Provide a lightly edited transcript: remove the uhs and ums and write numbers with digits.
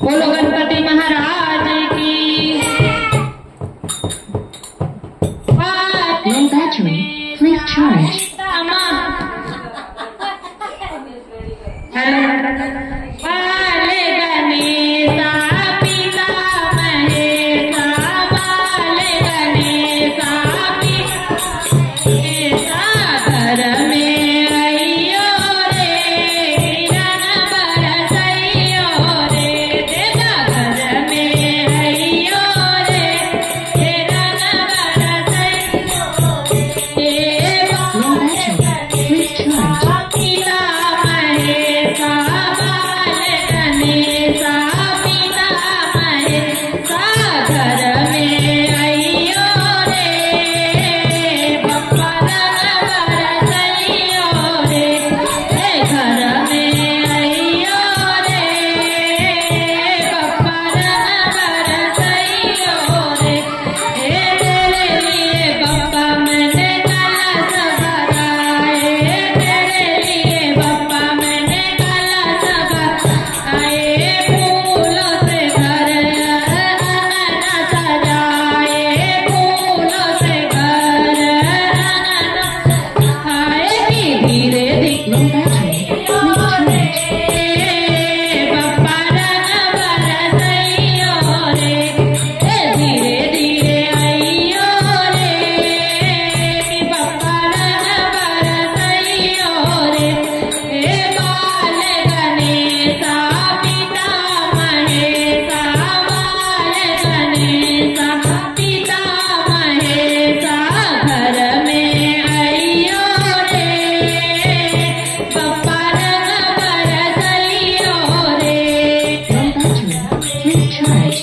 बोलो गणपति महाराज की। Low battery. Please charge. बाले गणेशा पिता महेशा, बाले गणेशा पिता घर में अइयो रे, किरण बरसइयो रे, देवा घर में अइयो रे, किरण बरसइयो रे। Low battery. Please charge. पिता महेशा, बाले गणेशा पिता महेशा घर में अइयो रे, बप्पा रंग बरसइयो रे, घर में अइयो रे, बप्पा रंग बरसइयो रे। तेरे लिए बप्पा मैंने कलश भराए, तेरे लिए बप्पा मैंने कलश भराए, फूलों से घर आंगन सजाए, फूलों से घर आंगन आए कि धीरे Low battery. Please charge. बप्पा रंग बरसइयो रे, धीरे धीरे अइयो रे, बप्पा रंग बरसइयो रे। बाले गणेशा पिता महेशा, बाले गणेशा पिता महेशा घर में अइयो रे, बप्पा रंग बरसइयो रे। Low battery. Please charge.